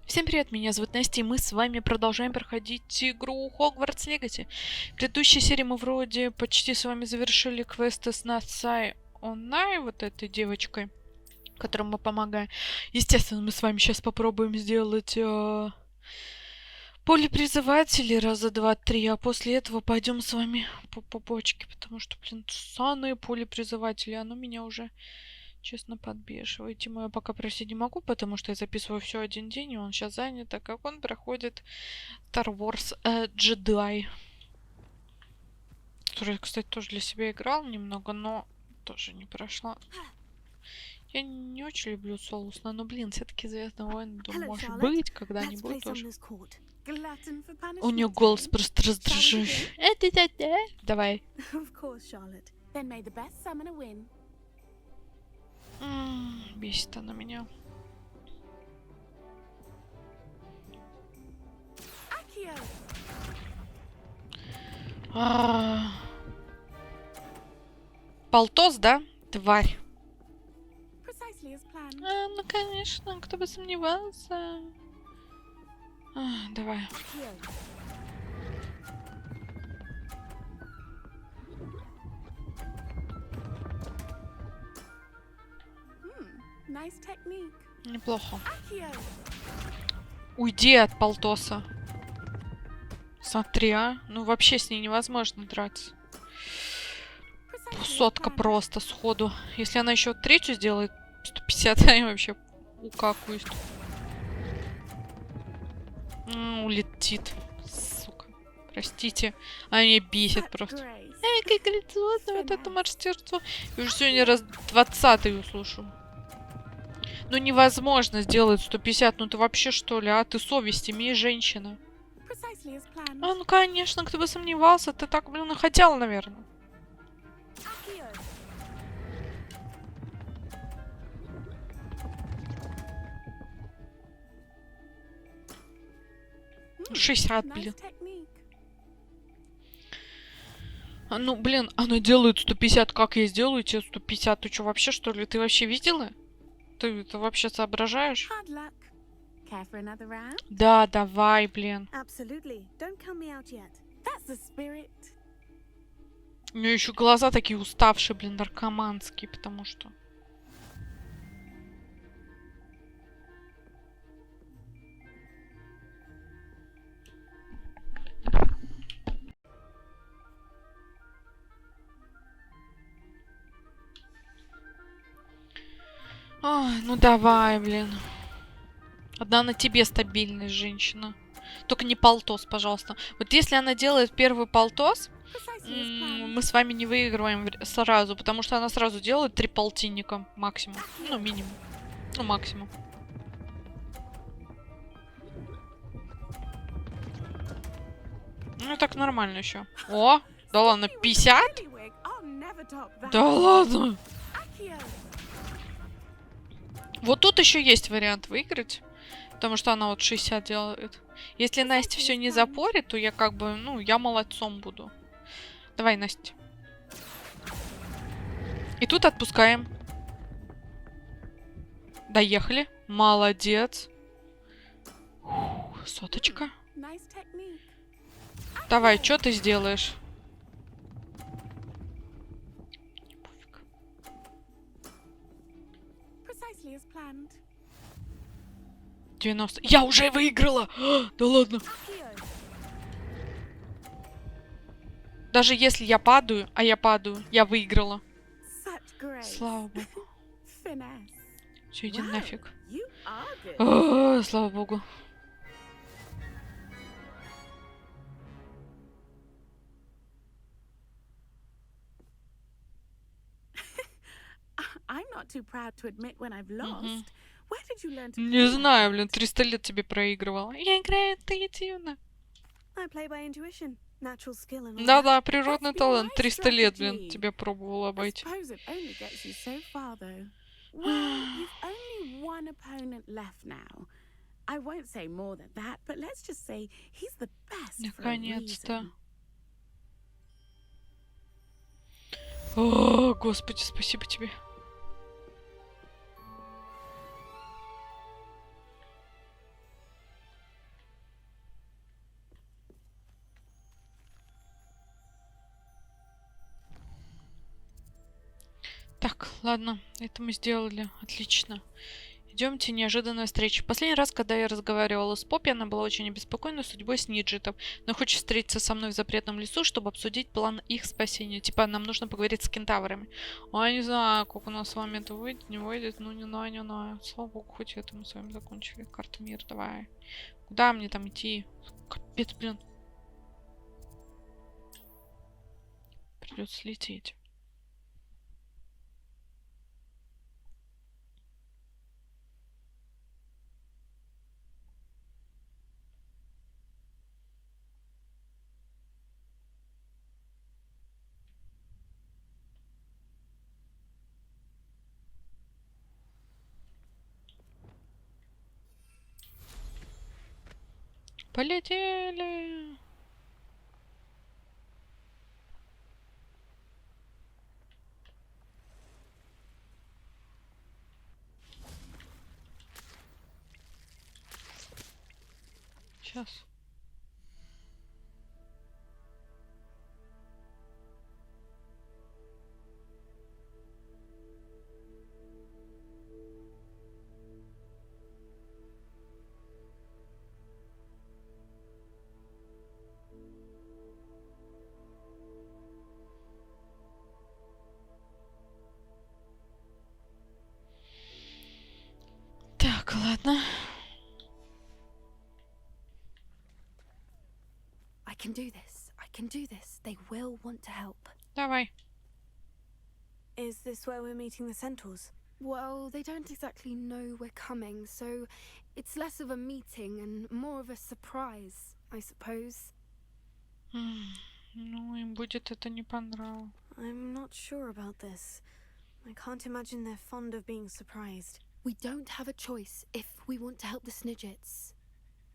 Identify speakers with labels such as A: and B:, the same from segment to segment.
A: Всем привет, меня зовут Настя, и мы с вами продолжаем проходить игру Hogwarts Legacy. В предыдущей серии мы вроде почти с вами завершили квесты с Насай Онай, вот этой девочкой, которой мы помогаем. Естественно, мы с вами сейчас попробуем сделать полепризыватели раза, два, три, а после этого пойдем с вами по бочке, потому что, блин, ссаные полепризыватели, оно меня уже... Честно, подбешивает. Ему я пока просить не могу, потому что я записываю все один день, и он сейчас занят, так как он проходит Star Wars Jedi. Который, кстати, тоже для себя играл немного, но тоже не прошла. Я не очень люблю соусно, но, блин, все-таки Звездные войны, думаю, может быть, когда-нибудь тоже. У нее голос просто раздражающий. Давай. Бесит она меня. Полтос, да? Тварь. Ну конечно, кто бы сомневался. Давай. Неплохо. Уйди от полтоса. Смотри, а. Ну вообще с ней невозможно драться. Сотка просто сходу. Если она еще третью сделает, 150, я вообще укакаюсь. Улетит. Сука. Простите. Она меня бесит просто. Эй, как грациозно вот это мастерство. Я уже сегодня раз 20-й услышу. Ну невозможно сделать 150. Ну ты вообще что ли, а? Ты совесть имеешь, женщина. Ну конечно, кто бы сомневался. Ты так, блин, хотела, наверное. Ну, 60, блин. Ну, блин, она делает 150. Как я сделаю тебе 150? Ты что, вообще, что ли? Ты вообще видела? Ты это вообще соображаешь? Да, давай, блин. У нее еще глаза такие уставшие, блин, наркоманские, потому что... Ой, ну давай, блин. Одна на тебе стабильная женщина. Только не полтос, пожалуйста. Вот если она делает первый полтос, мы с вами не выигрываем сразу, потому что она сразу делает 3 полтинника максимум. Ну, минимум. Ну, максимум. Ну, так нормально еще. О, да ладно, 50? Да ладно. Вот тут еще есть вариант выиграть. Потому что она вот 60 делает. Если Настя все не запорит, то я как бы, ну, я молодцом буду. Давай, Настя. И тут отпускаем. Доехали. Молодец. Соточка. Давай, что ты сделаешь? Пофиг. 90. Я уже выиграла! Да ладно. Даже если я падаю, а я падаю, я выиграла. Слава богу. Все, иди нафиг. Слава богу. Не знаю, блин, 300 лет тебе проигрывала. Я играю интуитивно. Да-да, природный талант. 300 лет, блин, тебя пробовала обойти. Наконец-то. О, господи, спасибо тебе. Так, ладно, это мы сделали. Отлично. Идемте, неожиданная встреча. Последний раз, когда я разговаривала с Поппи, она была очень обеспокоена судьбой сниджитов, но хочет встретиться со мной в запретном лесу, чтобы обсудить план их спасения. Типа, нам нужно поговорить с кентаврами. Ой, не знаю, как у нас с вами это выйдет, не выйдет. Ну, не знаю, не знаю. Слава богу, хоть это мы с вами закончили. Карта мира, давай. Куда мне там идти? Капец, блин. Придется лететь. Полетели! Сейчас. Так, ладно.
B: I can do this. I can do this. They will want to help.
A: Давай.
C: Is this where we're meeting the centaurs?
B: Well, they don't exactly know we're coming, so it's less of a meeting and more of a surprise, I suppose.
A: Ну, им будет это не понравилось.
C: I'm not sure about this. I can't imagine they're fond of being surprised.
B: We don't have a choice if we want to help the Snidgets.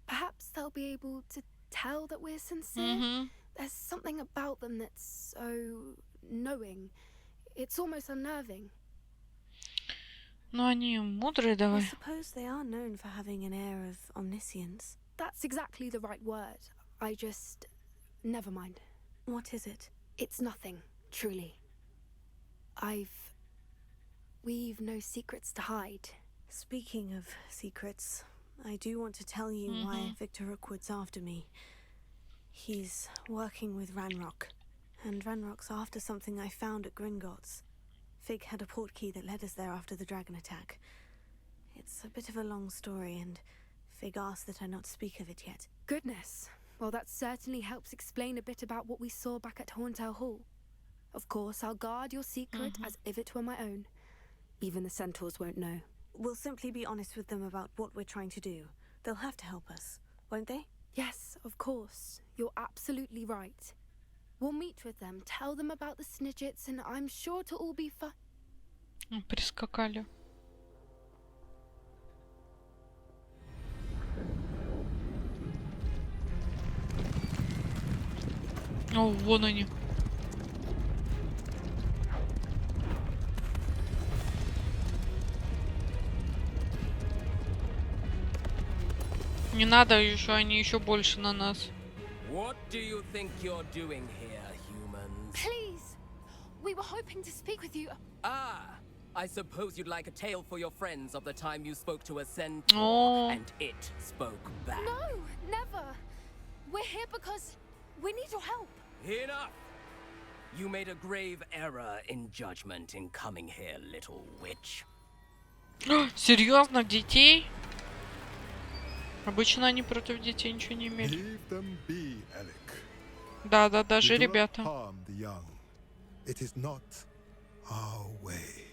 B: Perhaps they'll be able to tell that we're sincere. There's something about them that's so knowing. It's almost unnerving.
A: Ну, они мудрые,
C: I
A: давай.
C: suppose they are known for having an air of omniscience.
B: That's exactly the right word. I just... Never mind.
C: What is it?
B: It's nothing, truly. We've no secrets to hide.
C: Speaking of secrets, I do want to tell you why Victor Rookwood's after me. He's working with Ranrock, and Ranrock's after something I found at Gringotts. Fig had a portkey that led us there after the dragon attack. It's a bit of a long story, and Fig asked that I not speak of it yet.
B: Goodness. Well, that certainly helps explain a bit about what we saw back at Horntail Hall. Of course, I'll guard your secret as if it were my own. Even the centaurs won't know.
C: We'll simply be honest with them about what we're trying to do. They'll have to help us, won't they?
B: Yes, of course. You're absolutely right. We'll meet with them, tell them about the Snidgets, and I'm sure it'll all be fun.
A: Прискакали. О, вон они. Не надо еще, они еще больше на нас.
D: What do you think you're doing here, humans?
B: Please! We were hoping to speak with you.
D: Ah, I suppose you'd like a tale for your friends of the time you spoke to a centaur
A: Oh.
D: and it spoke back.
B: No, never. We're here because we need your help.
D: Enough! You made a grave error in judgment in coming here, little witch.
A: Серьезно, детей? Обычно они против детей ничего не имели.
E: Leave them be, Alec.
A: Да, даже
E: We do not
A: ребята.
E: harm the young. It is not our way.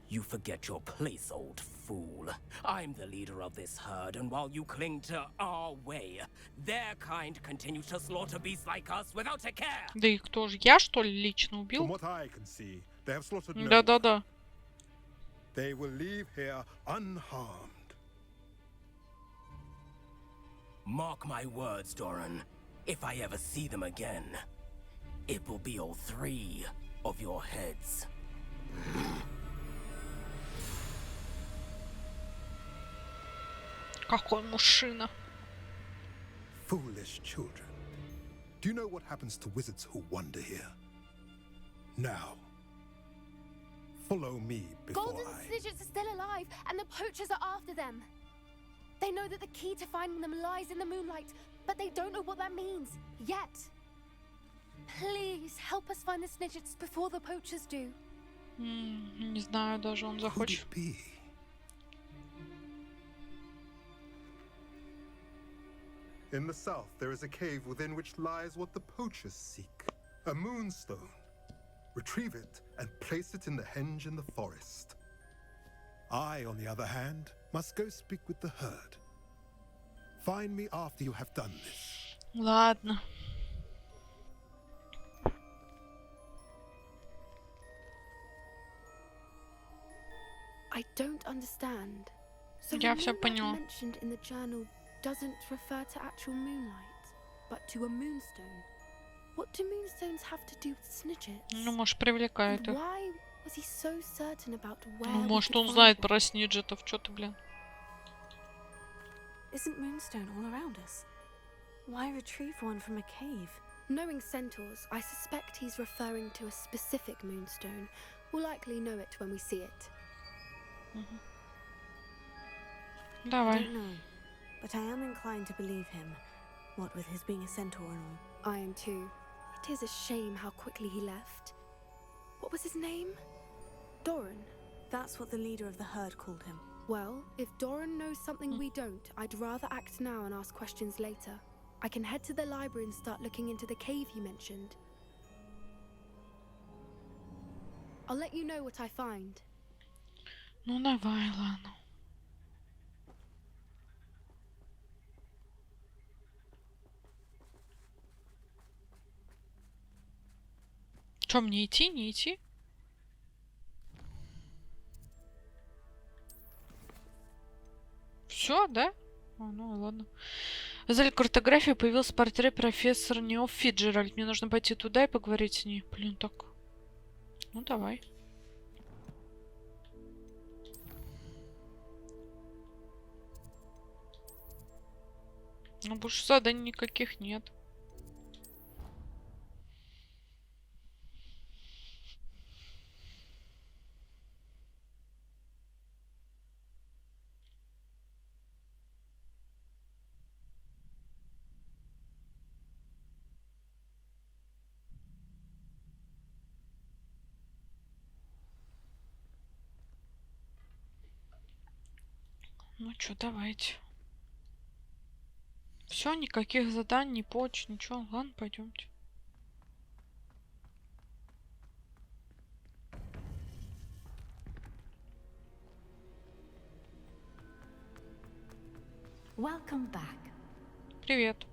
D: You forget your place, old fool. I'm the leader of this herd, and while you cling to our way, their kind continues to slaughter beasts like us without a care.
A: Да и кто же? Я, что ли, лично
E: From
A: убил?
E: what I can see, they have slaughtered no one.
A: Да-да-да.
E: They will leave here unharmed.
D: Mark my words, Doran. If I ever see them again, it will be all three of your heads.
A: Какой мужчина.
E: Foolish children. Do you know what happens to wizards who wander here? Now, Follow me before
B: Golden
E: I...
B: snidgets are still alive, and the poachers are after them. They know that the key to finding them lies in the moonlight, but they don't know what that means yet. Please help us find the snidgets before the poachers do.
A: Не знаю, даже он
E: Could
A: захочет.
E: it be? In the south, there is a cave within which lies what the poachers seek. A moonstone. Retrieve it and place it in the henge in the forest. I, on the other hand, must go speak with the herd. Find me after you have done this.
A: Ладно.
B: I don't understand. So
A: Я
B: the
A: всё
B: moonlight
A: поняла.
B: mentioned in the journal doesn't refer to actual moonlight, but to a moonstone. What do moonstones have to do with snidgets?
A: Ну, может, привлекает
B: And
A: их.
B: why was he so certain about where
A: Ну,
B: we
A: может,
B: could
A: он
B: find
A: знает
B: one?
A: про сниджетов. Чё ты, блин?
C: Isn't Moonstone all around us? Why retrieve one from a cave?
B: Knowing centaurs, I suspect he's referring to a specific moonstone. We'll likely know it when we see it.
C: I
A: Давай.
C: don't know, but I am inclined to believe him. What with his being a centaur and all.
B: I am too. It is a shame how quickly he left. What was his name? Doran.
C: That's what the leader of the herd called him.
B: Well, if Doran knows something we don't, I'd rather act now and ask questions later. I can head to the library and start looking into the cave you mentioned. I'll let you know what I find.
A: Ну, давай, ладно. Чё, мне идти, не идти? Все, да? Ну ладно. В зале картографии появился портрет профессора Нео Фиджеральд. Мне нужно пойти туда и поговорить с ней. Блин, так. Ну давай. Ну, больше заданий никаких нет. Ну чё, давайте. Все, никаких заданий, ни поч, ничего. Ладно, пойдемте.
F: Welcome back.
A: Привет.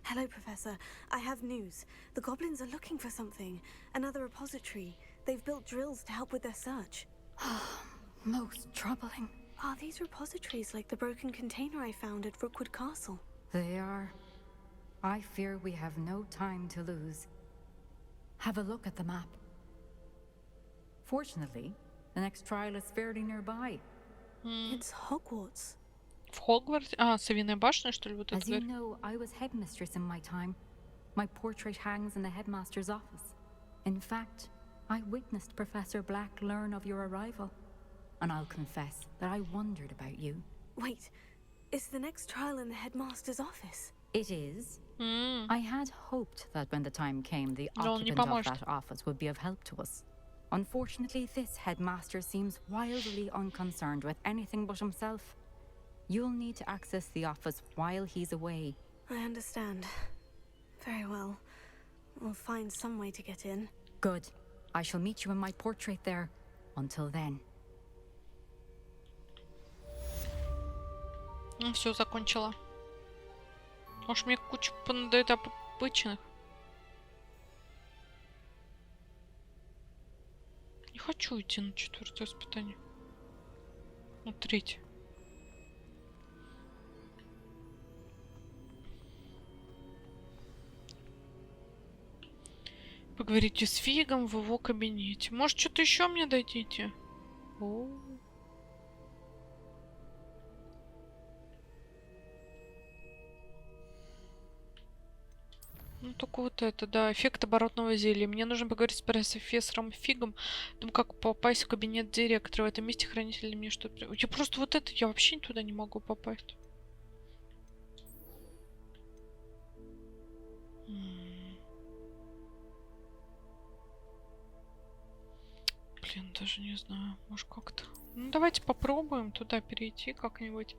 C: Hello, Professor. I have news. The goblins are looking for something. Another repository. They've built drills to help with their search.
F: Most troubling.
C: Are these repositories like the broken container I found at Rookwood Castle?
F: They are. I fear we have no time to lose. Have a look at the map. Fortunately, the next trial is fairly nearby.
C: It's Hogwarts.
A: В Хогвартсе? А, Совиная башня, что ли, вот это?
F: As you know, I was headmistress in my time. My portrait hangs in the headmaster's office. In fact, I witnessed Professor Black learn of your arrival. And I'll confess that I wondered about you.
C: Wait, is the next trial in the headmaster's office?
F: It is. I had hoped that when the time came, the
A: Но он не
F: occupant of
A: поможет.
F: that office would be of help to us. Unfortunately, this headmaster seems wildly unconcerned with anything but himself. You'll need to access the office while he's away.
C: I understand. Very well. We'll find some way to get in.
F: Good. I shall meet you in my portrait there. Until then.
A: Ну, все, закончила. Может, мне кучу понадает обычных. Не хочу идти на 4-е испытание. На 3-е. Поговорите с Фигом в его кабинете. Может, что-то еще мне дадите? О. Ну, только вот это, да, эффект оборотного зелья. Мне нужно поговорить с профессором Фигом о том, как попасть в кабинет директора. В этом месте хранители мне что-то... Я просто вот это, я вообще туда не могу попасть. Блин, даже не знаю, может как-то... Ну, давайте попробуем туда перейти как-нибудь.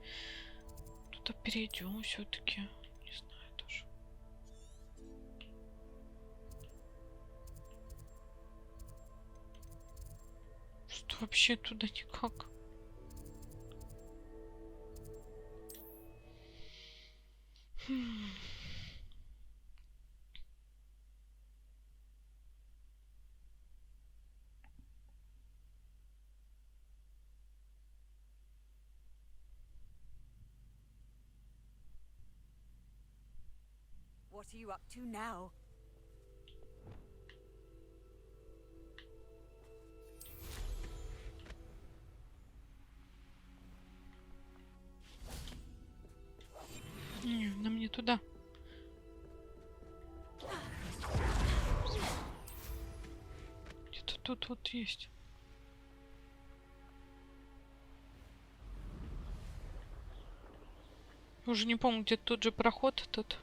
A: Туда перейдем все-таки. Не знаю даже. Что вообще туда никак?
G: What are you up to now?
A: Не, нам не туда. Где-то тут вот есть. Уже не помню, где тут же проход этот.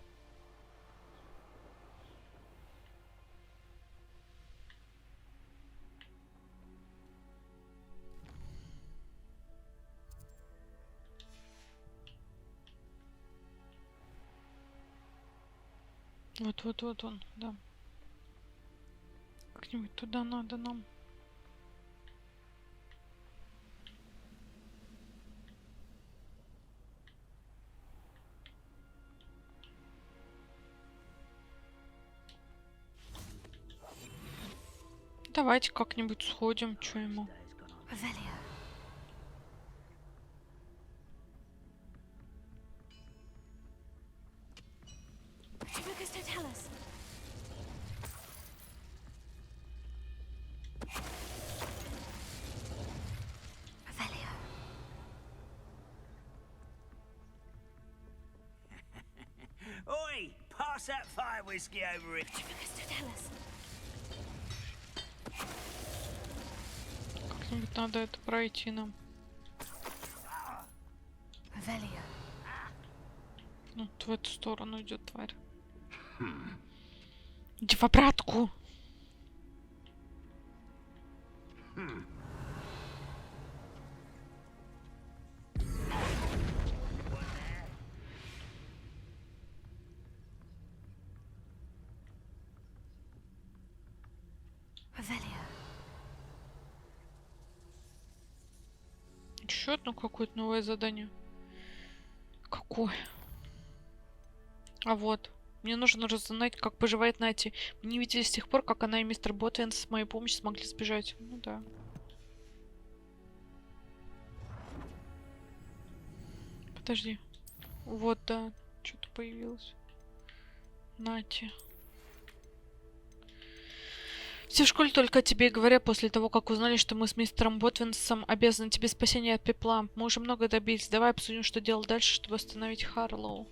A: Вот он, да. Как-нибудь туда надо нам. Давайте как-нибудь сходим, что ему.
B: Revelio. Focus to tell us. Revelio.
H: Oi! Pass that fire whiskey over it.
B: Focus to tell us.
A: Как-нибудь надо это пройти нам.
B: Revelio.
A: Ну, вот в эту сторону идет тварь. Иди в обратку.
B: Revelio.
A: Еще одно какое-то новое задание. Какое? А вот. Мне нужно разузнать, как поживает Нати. Мы не видели с тех пор, как она и мистер Ботвин с моей помощью смогли сбежать. Ну да. Подожди. Вот, да. Что-то появилось. Нати. Все в школе только о тебе и говорят после того, как узнали, что мы с мистером Ботвинсом обязаны тебе спасение от пепла. Мы уже много добились. Давай обсудим, что делать дальше, чтобы остановить Харлоу.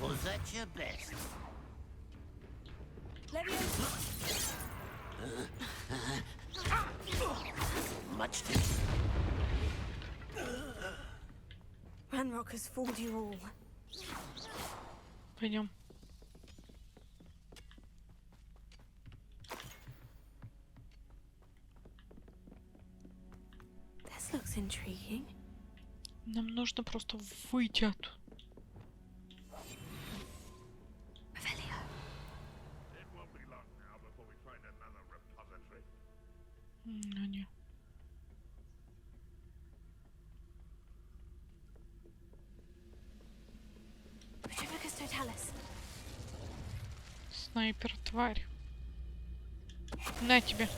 H: Was that your best? Much too.
C: Ranrock has fooled you all.
A: Пойдем.
C: This looks intriguing.
A: Нам нужно просто выйти оттуда.
B: Revelio.
E: It won't be long now before we find another repository.
A: Ну не.
B: Focus to tell us.
A: Снайпер, тварь. На тебе.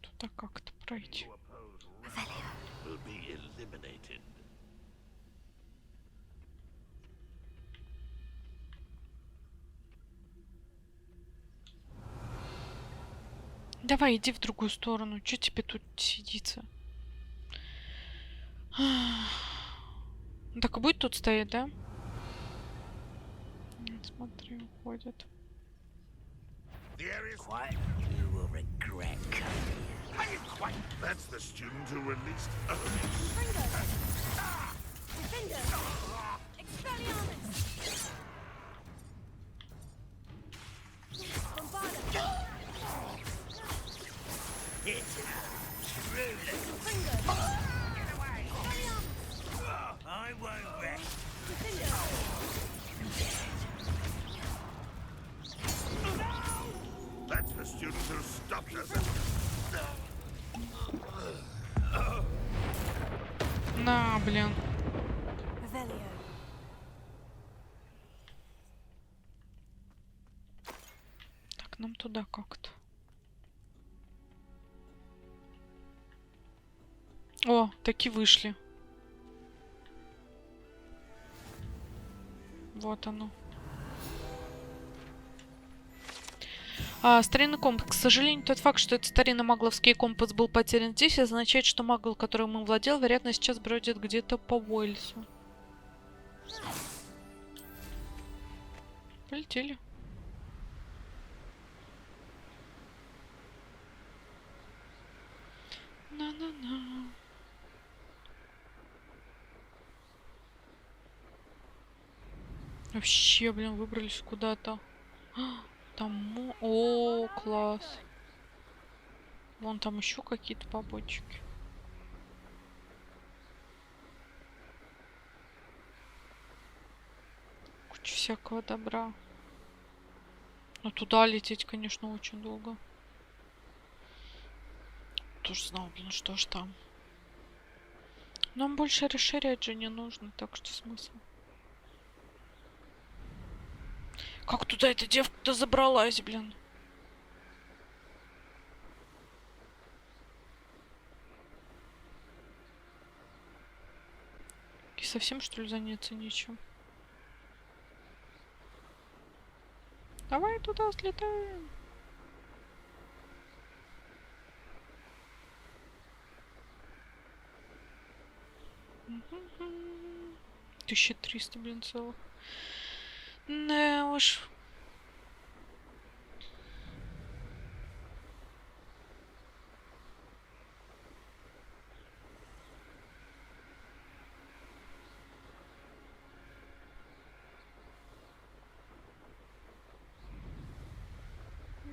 A: Туда как-то пройти.
B: Revelio.
H: Will be eliminated.
A: Давай, иди в другую сторону. Чё тебе тут сидится? Так и будет тут стоять, да? Смотри, уходит.
H: Quite, you will regret coming.
I: That's the student who released
H: I won't rest.
I: That's the student who stopped us.
A: На, блин.
C: Revelio.
A: Так, нам туда как-то. О, таки вышли. Вот оно. Старинный компас. К сожалению, тот факт, что этот старинный магловский компас был потерян здесь, означает, что магл, которым им владел, вероятно, сейчас бродит где-то по Уэльсу. Полетели. На-на-на. Вообще, блин, выбрались куда-то. Там... О, класс. Вон там еще какие-то побочки. Куча всякого добра. Но туда лететь, конечно, очень долго. Тоже знал, блин, что ж там. Нам больше расширять же не нужно, так что смысл. Как туда эта девка-то забралась, блин? И совсем, что ли, заняться нечем? Давай туда слетаем. Угу. 1300, блин, целых. Да уж.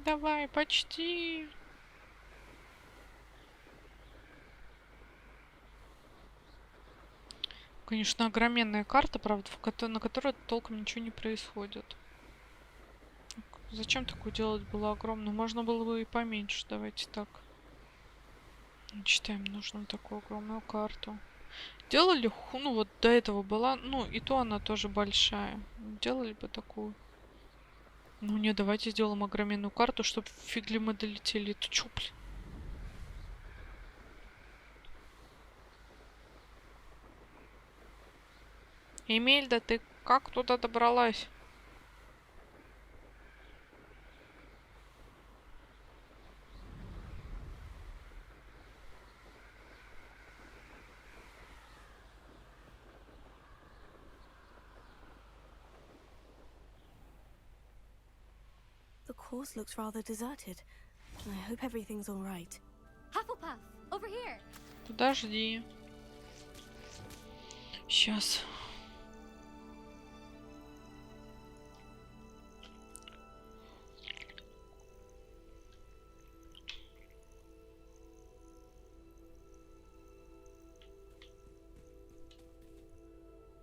A: Давай, почти. Конечно, огроменная карта, правда, на которой толком ничего не происходит. Зачем такое делать было огромное? Можно было бы и поменьше. Давайте так. Читаем, нужно такую огромную карту. Делали, ну вот до этого была, ну и то она тоже большая. Делали бы такую. Ну не, давайте сделаем огроменную карту, чтобы фигли мы долетели. Это чё, блин? Эмельда, ты как туда добралась?
C: The course looks rather deserted. I hope everything's all right.
B: Hufflepuff, over here.
A: Подожди. Сейчас.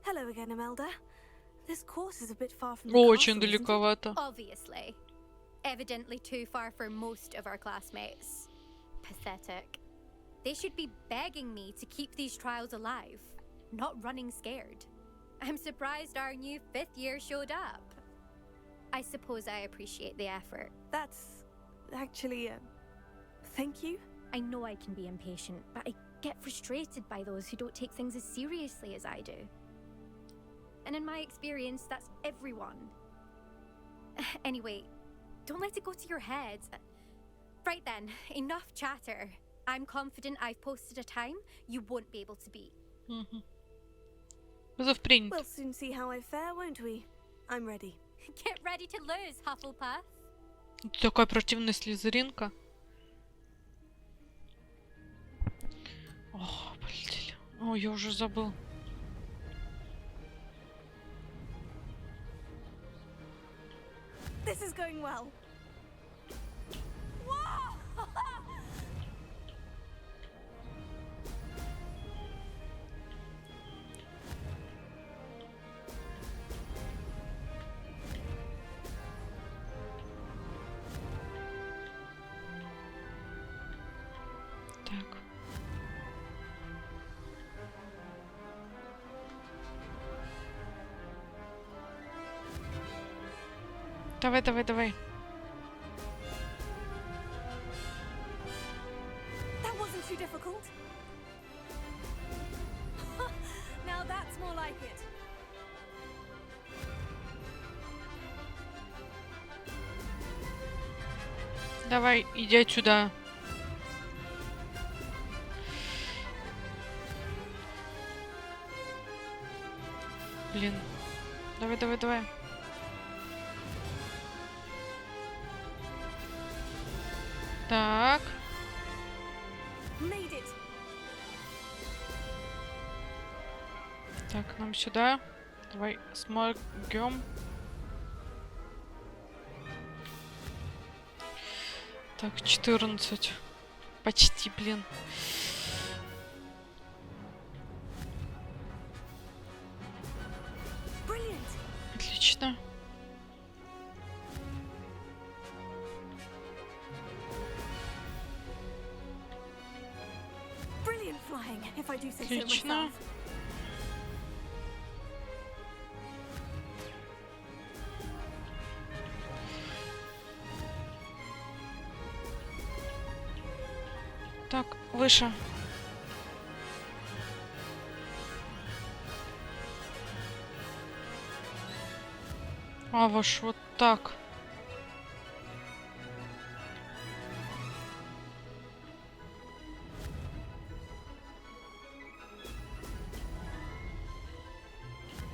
C: Hello again, Imelda. This course is a bit far from the
A: Очень
C: castle, isn't it?
A: далековато.
B: Obviously. Evidently too far for most of our classmates. Pathetic. They should be begging me to keep these trials alive, not running scared. I'm surprised our new 5th year showed up. I suppose I appreciate the effort.
C: That's actually thank you.
B: I know I can be impatient, but I get frustrated by those who don't take things as seriously as I do. And in my experience, that's everyone. Anyway, don't let it go to your head.
J: Right then, enough chatter. I'm confident I've posted a time you won't be able to beat.
A: Вызов принят.
C: We'll soon see how I fare, won't we? I'm ready.
J: Get ready to lose, Hufflepuff.
A: Такая противная слизеринка. Ох, полетели. О, я уже забыл.
C: This is going well.
A: Так. Давай, давай, давай.
C: That wasn't too difficult. Now that's more like it.
A: Давай, иди отсюда. Блин. Давай, давай, давай. Так.
C: Made it.
A: Так, нам сюда. Давай смогем. Так, 14. Почти, блин.
C: Brilliant.
A: Отлично.
C: Brilliant flying, if I do say so
A: Отлично.
C: myself.
A: Так, выше. А, ваш вот так.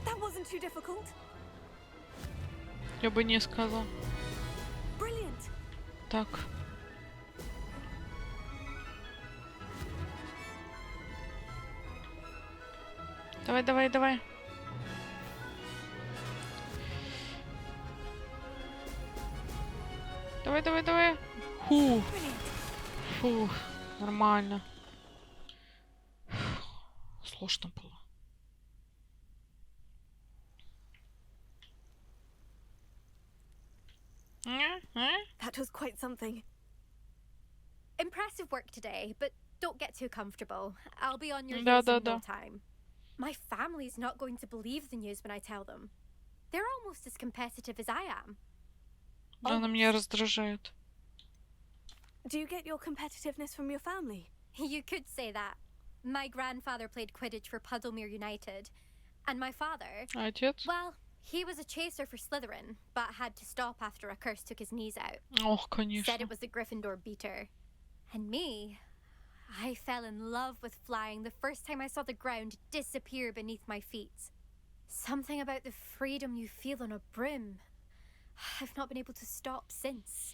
C: That wasn't too difficult.
A: Я бы не сказал.
C: Brilliant.
A: Так. Давай, давай, давай. Давай, давай, давай. Фу. Фу. Нормально. Сложно было.
C: That was quite something.
J: Impressive work today, but don't get too comfortable. I'll be on your
A: Да,
J: heels
A: да,
J: in no
A: да.
J: time. My family's not going to believe the news when I tell them. They're almost as competitive as I am.
A: Она меня раздражает.
C: Do you get your competitiveness from your family?
J: You could say that. My grandfather played Quidditch for Puddlemere United, and my father,
A: А отец?
J: well, he was a chaser for Slytherin, but had to stop after a curse took his knees out.
A: Ох,
J: Said
A: конечно.
J: it was the Gryffindor beater. And me, I fell in love with flying the first time I saw the ground disappear beneath my feet. Something about the freedom you feel on a broom. I've not been able to stop since.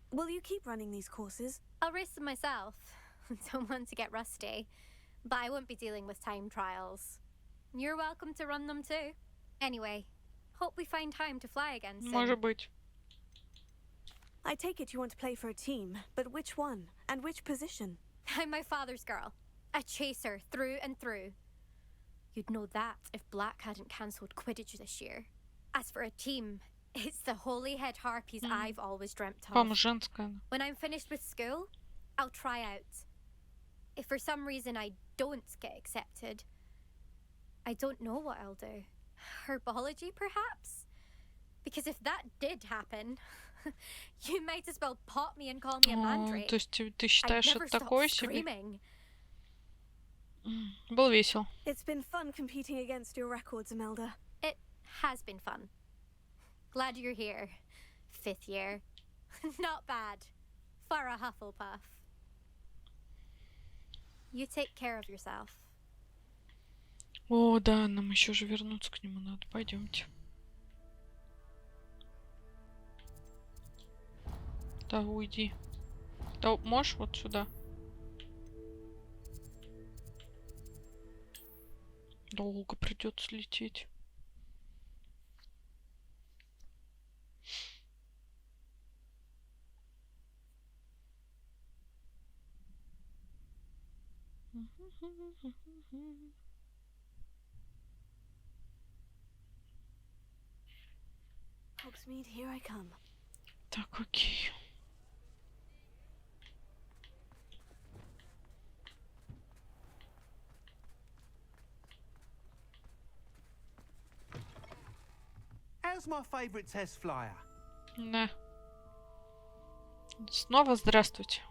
C: Will you keep running these courses?
J: I'll race them myself. Don't want to get rusty. But I won't be dealing with time trials. You're welcome to run them too. Anyway, hope we find time to fly again soon.
A: Может быть.
C: I take it you want to play for a team, but which one? And which position?
J: I'm my father's girl. A chaser through and through. You'd know that if Black hadn't cancelled Quidditch this year. As for a team, it's the holy head harpies I've always dreamt
A: По-моему,
J: of.
A: женская.
J: When I'm finished with school, I'll try out. If for some reason I don't get accepted, I don't know what I'll do. Herbology, perhaps? Because if that did happen, you might as well pop me and call me a mandrake.
A: То есть ты
J: I'd
A: считаешь
J: never
A: это
J: stop
A: такое себе?
J: screaming.
A: Было весело.
C: It's been fun competing against your records, Imelda.
J: It has been fun. Glad you're here. 5th year. Not bad. For a Hufflepuff. You take care of yourself.
A: О, да, нам еще же вернуться к нему надо. Пойдемте. Да, уйди. Да, можешь вот сюда? Долго придется лететь.
C: Hogsmeade, here I come.
A: Так, окей.
K: How's my favourite test flyer?
A: Да. Снова здравствуйте.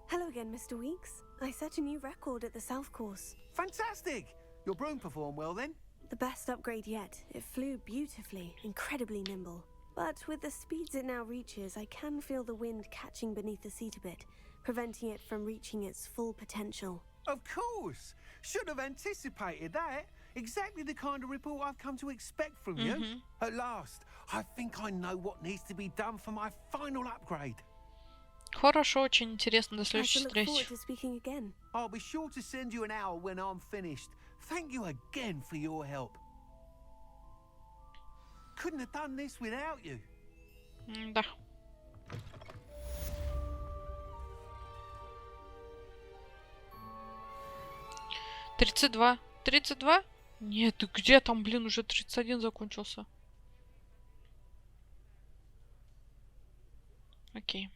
C: Hello again, Mr. Weeks. I set a new record at the South Course.
K: Fantastic! Your broom performed well then?
C: The best upgrade yet. It flew beautifully, incredibly nimble. But with the speeds it now reaches, I can feel the wind catching beneath the seat a bit, preventing it from reaching its full potential.
K: Of course! Should have anticipated that. Exactly the kind of report I've come to expect from you. At last, I think I know what needs to be done for my final upgrade.
A: Хорошо, очень интересно. До
C: I
A: следующей
C: shall look forward
A: встречи.
C: to speaking again.
K: I'll be sure to send you an hour when I'm finished. Thank you again for your help. Couldn't have done this without you.
A: Да. Тридцать два. 32? Нет, ты где там, блин, уже 31 закончился. Окей.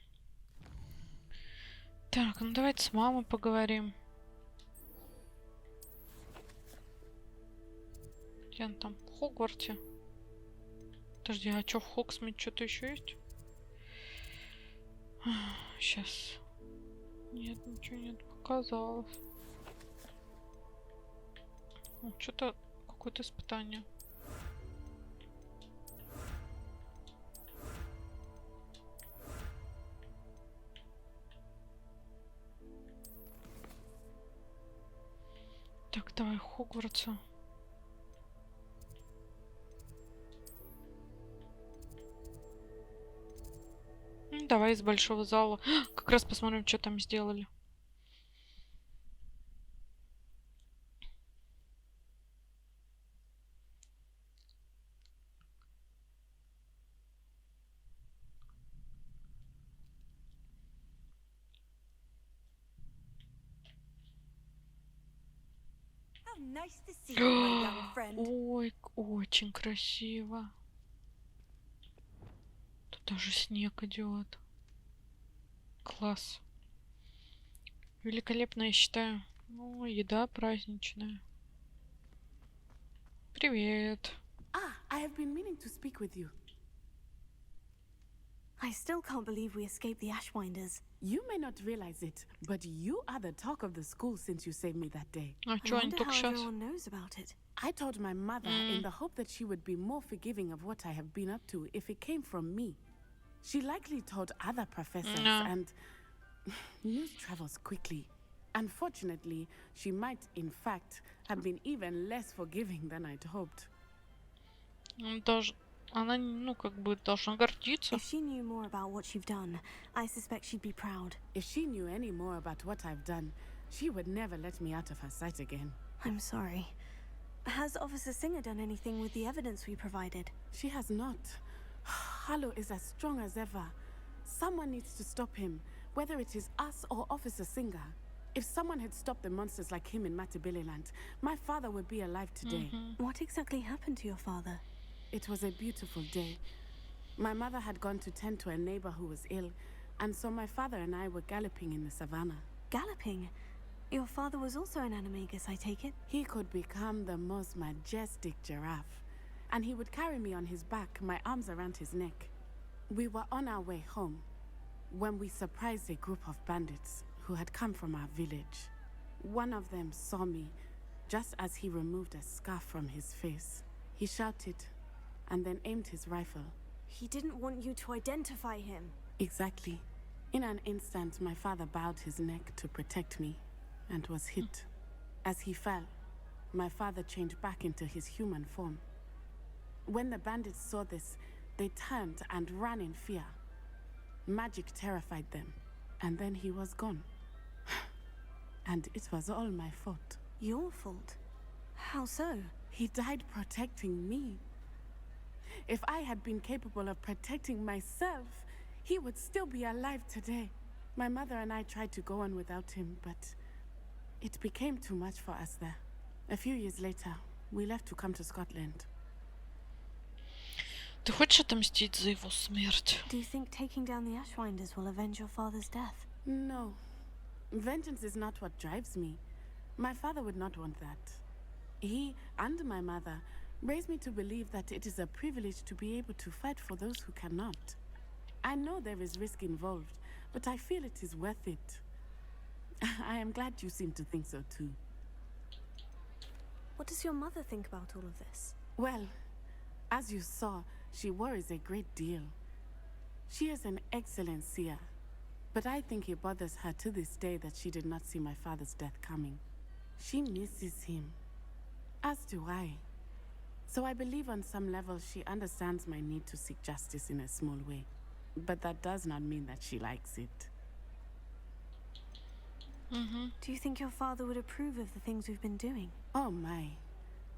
A: Так, ну давайте с мамой поговорим. Где он там? В Хогварте? Подожди, а что в Хогсмите что-то еще есть? Сейчас. Нет, ничего нет, показалось. Что-то какое-то испытание. Так, давай Хогвартса. Давай из большого зала. Как раз посмотрим, что там сделали.
G: Nice to see you, my young friend.
A: Ой, очень красиво. Тут даже снег идет. Класс. Великолепно, я считаю. Ну, еда праздничная. Привет.
L: I have been meaning to speak with you.
C: I still can't believe we escaped the Ashwinders.
L: You may not realize it, but you are the talk of the school since you saved me that day.
A: А
C: I
A: чё они
C: wonder
A: только
C: how
A: сейчас?
C: everyone knows about it.
L: I told my mother in the hope that she would be more forgiving of what I have been up to if it came from me. She likely told other professors, and news travels quickly. Unfortunately, she might, in fact, have been even less forgiving than I'd hoped.
A: Даже она, ну, как бы должна гордиться.
C: If she knew more about what you've done, I suspect she'd be proud.
L: If she knew any more about what I've done, she would never let me out of her sight again.
C: I'm sorry. Has Officer Singer done anything with the evidence we provided?
L: She has not. Harlow is as strong as ever. Someone needs to stop him, whether it is us or Officer Singer. If someone had stopped the monsters like him in Matabeleland, my father would be alive today.
C: What exactly happened to your father?
L: It was a beautiful day. My mother had gone to tend to a neighbor who was ill, and so my father and I were galloping in the savannah.
C: Galloping? Your father was also an animagus, I take it?
L: He could become the most majestic giraffe, and he would carry me on his back, my arms around his neck. We were on our way home when we surprised a group of bandits who had come from our village. One of them saw me just as he removed a scarf from his face. He shouted and then aimed his rifle.
C: He didn't want you to identify him.
L: Exactly. In an instant, my father bowed his neck to protect me and was hit. As he fell, my father changed back into his human form. When the bandits saw this, they turned and ran in fear. Magic terrified them, and then he was gone. And it was all my fault.
C: Your fault? How so?
L: He died protecting me. If I had been capable of protecting myself, he would still be alive today. My mother and I tried to go on without him, but it became too much for us there. A few years later, we left to come to Scotland.
A: Ты хочешь отомстить за его смерть?
C: Do you think taking down the Ashwinders will avenge your father's death?
L: No. Vengeance is not what drives me. My father would not want that. He and my mother raised me to believe that it is a privilege to be able to fight for those who cannot. I know there is risk involved, but I feel it is worth it. I am glad you seem to think so too.
C: What does your mother think about all of this?
L: Well, as you saw, she worries a great deal. She is an excellent seer, but I think it bothers her to this day that she did not see my father's death coming. She misses him, as do I. So I believe on some level she understands my need to seek justice in a small way. But that does not mean that she likes it.
C: Do you think your father would approve of the things we've been doing?
L: Oh my,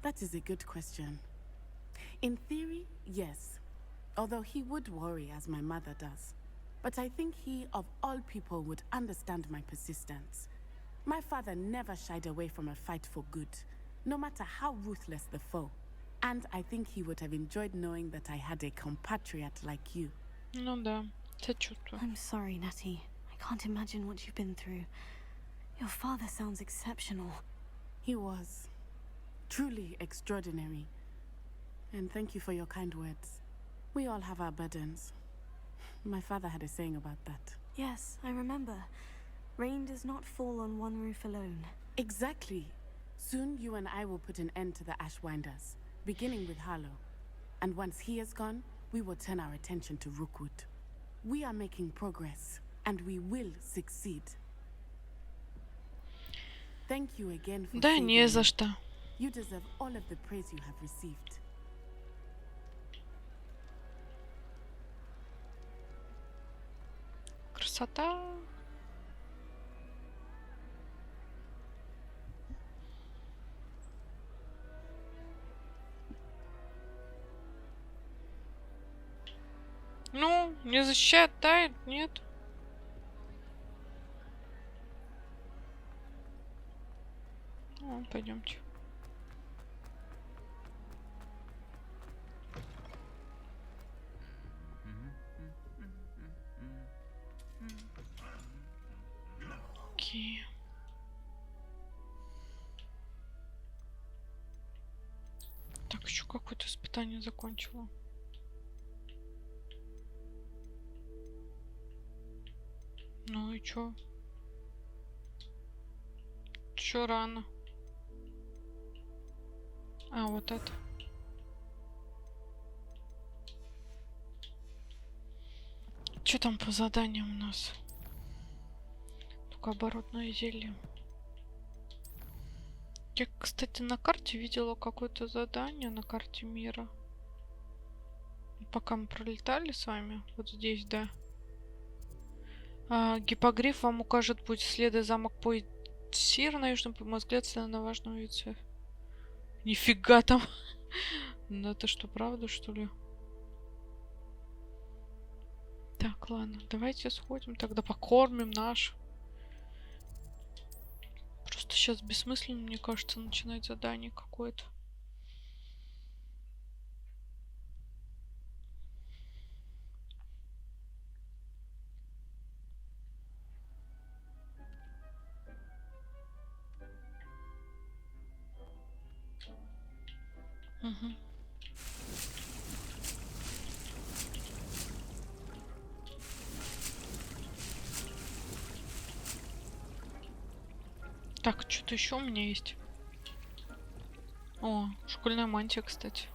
L: that is a good question. In theory, yes. Although he would worry as my mother does. But I think he, of all people, would understand my persistence. My father never shied away from a fight for good, no matter how ruthless the foe. And I think he would have enjoyed knowing that I had a compatriot like you.
A: Ну да, сочувствую.
C: I'm sorry, Natty. I can't imagine what you've been through. Your father sounds exceptional.
L: He was. Truly extraordinary. And thank you for your kind words. We all have our burdens. My father had a saying about that.
C: Yes, I remember. Rain does not fall on one roof alone.
L: Exactly. Soon you and I will put an end to the Ashwinders, beginning with Harlow. And once he is gone, we will turn our attention to Rookwood. We are making progress, and we will succeed. Thank you again for
A: Да,
L: saving
A: не за
L: me.
A: что.
L: You deserve all of the praise you have received.
A: Красота. Ну, не защищает, тает, нет. Пойдемте. Окей. Так, еще какое-то испытание закончила. Ну и чё? Чё рано? А, вот это. Чё там по заданиям у нас? Только оборотное зелье. Я, кстати, на карте видела какое-то задание на карте мира. Пока мы пролетали с вами. Вот здесь, да. Гиппогриф вам укажет путь. Следуя замок Сир на южном взгляд на важную вице. Нифига там. Ну это что, правда, что ли? Так, ладно. Давайте сходим. Тогда покормим наш. Просто сейчас бессмысленно, мне кажется, начинать задание какое-то. Угу. Так, что-то еще у меня есть. О, школьная мантия, кстати.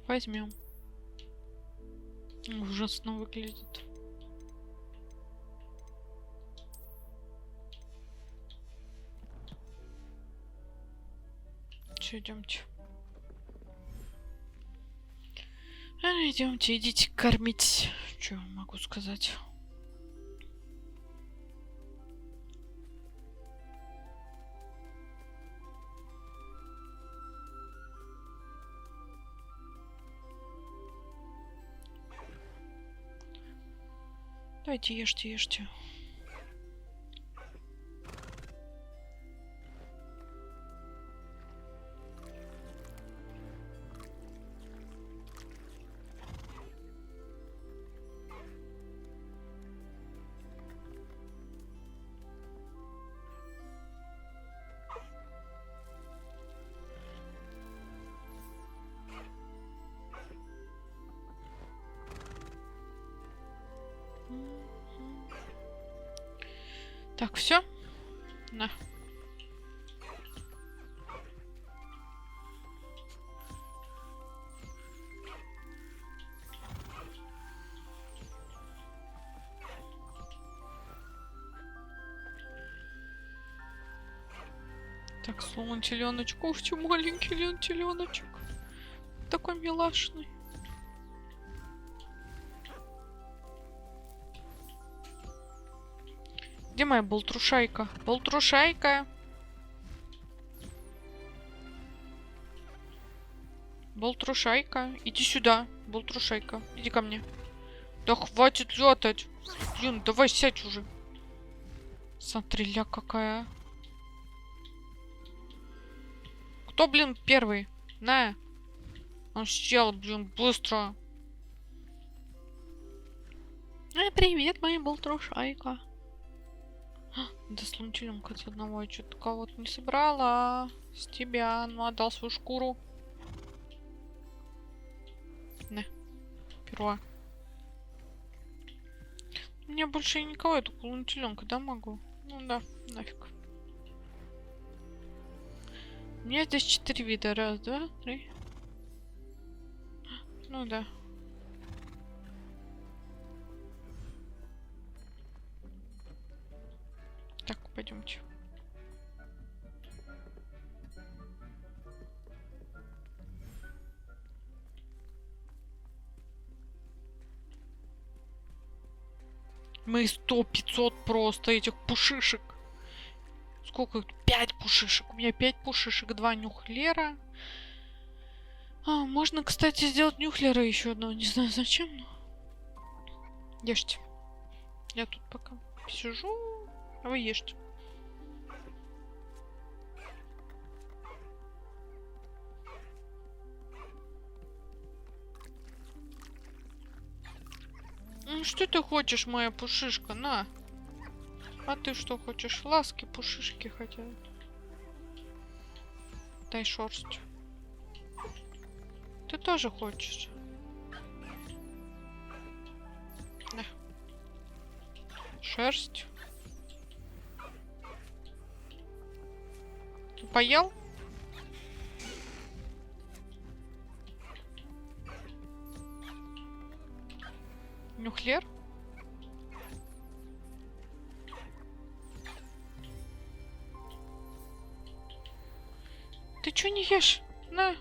A: Возьмем. Ужасно выглядит. Че, идемте. Идемте, идите кормить. Что могу сказать? Давайте, ешьте, ешьте. Так, все? На. Так, слон теленочек. Ух, ты маленький теленочек. Такой милашный. Где моя болтрушайка? Болтрушайка! Болтрушайка, иди сюда. Болтрушайка, иди ко мне. Да хватит летать. Блин, давай сядь уже. Смотри, ля какая. Кто, блин, первый? На. Он сел, блин, быстро. Привет, моя болтрушайка. Да слончеленка с одного. Я что-то кого-то не собрала. С тебя. Ну, отдал свою шкуру. На. Перо. У меня больше никого. Я только лунчеленка, да, могу? Ну да, нафиг. У меня здесь 4 вида. Раз, два, три. Ну да. Так, пойдемте. Мы 100-500 просто этих пушишек. Сколько их? 5 пушишек. У меня 5 пушишек, 2 нюхлера. Можно, кстати, сделать нюхлера еще одного. Не знаю зачем, но... Ешьте. Я тут пока сижу. А вы ешьте. Ну что ты хочешь, моя пушишка? На. А ты что хочешь? Ласки пушишки хотят. Дай шерсть. Ты тоже хочешь? На. Шерсть. Поел? Нюхлер? Ты чё не ешь? На.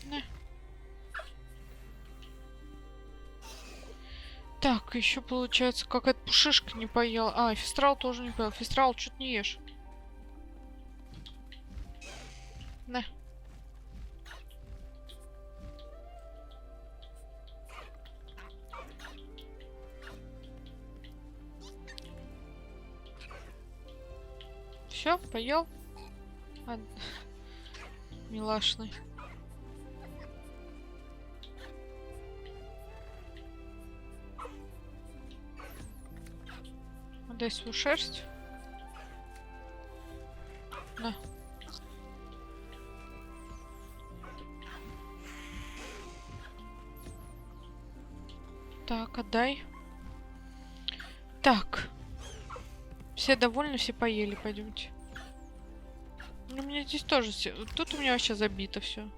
A: На. Так, еще получается, какая-то пушишка не поела. А, фистрал тоже не поел. Фистрал, что-то не ешь. На. Все, поел? Милашный. Дай свою шерсть. На. Так, отдай. Так. Все довольны, все поели, пойдемте. У меня здесь тоже все. Тут у меня вообще забито все.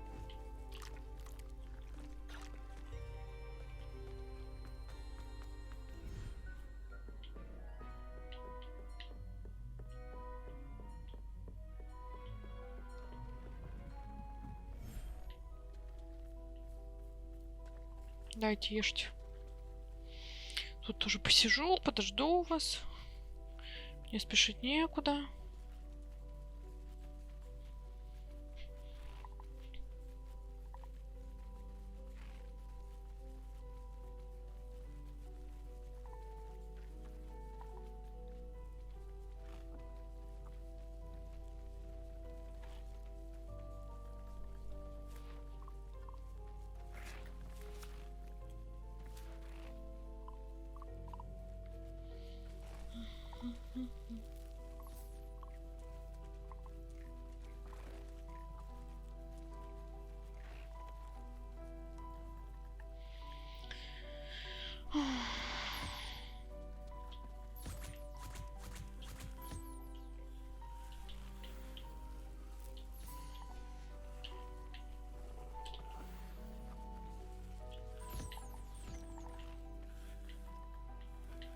A: Дайте, ешьте. Тут тоже посижу, подожду вас. Мне спешить некуда.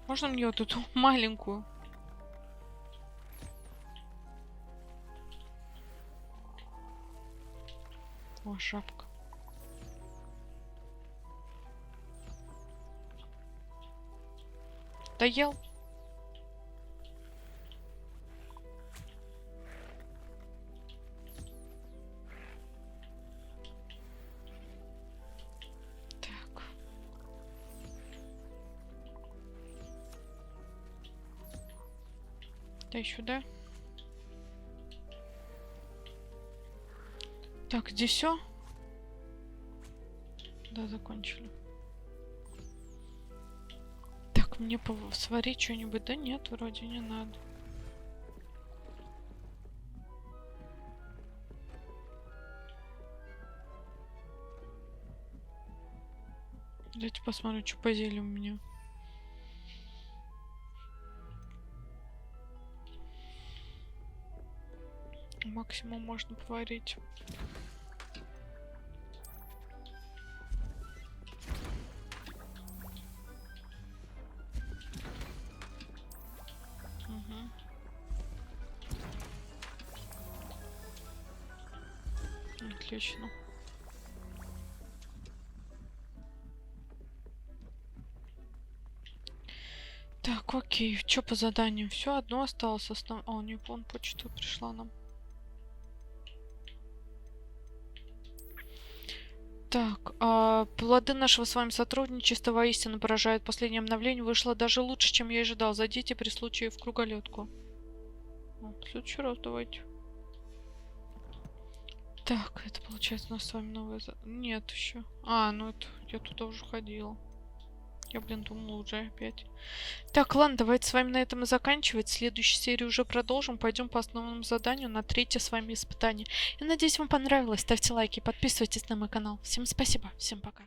A: Можно мне вот эту маленькую? О, шапка. Доел? Так. Дай сюда. Так, здесь все? Да, закончили. Так, мне сварить что-нибудь? Да нет, вроде не надо. Давайте посмотрим, что по зелью у меня. Максимум можно поварить. Отлично. Так, окей. Что по заданиям? Все одно осталось. О, не вон почта пришла нам. Так, плоды нашего с вами сотрудничества воистину поражают. Последнее обновление вышло даже лучше, чем я ожидал. Зайдите при случае в круголетку. В следующий раз давайте. Так, это получается у нас с вами новое... Нет еще. Ну это я туда уже ходила. Я, думала уже опять. Так, ладно, давайте с вами на этом и заканчивать. Следующую серию уже продолжим. Пойдем по основному заданию на 3-е с вами испытание. Я надеюсь, вам понравилось. Ставьте лайки, подписывайтесь на мой канал. Всем спасибо, всем пока.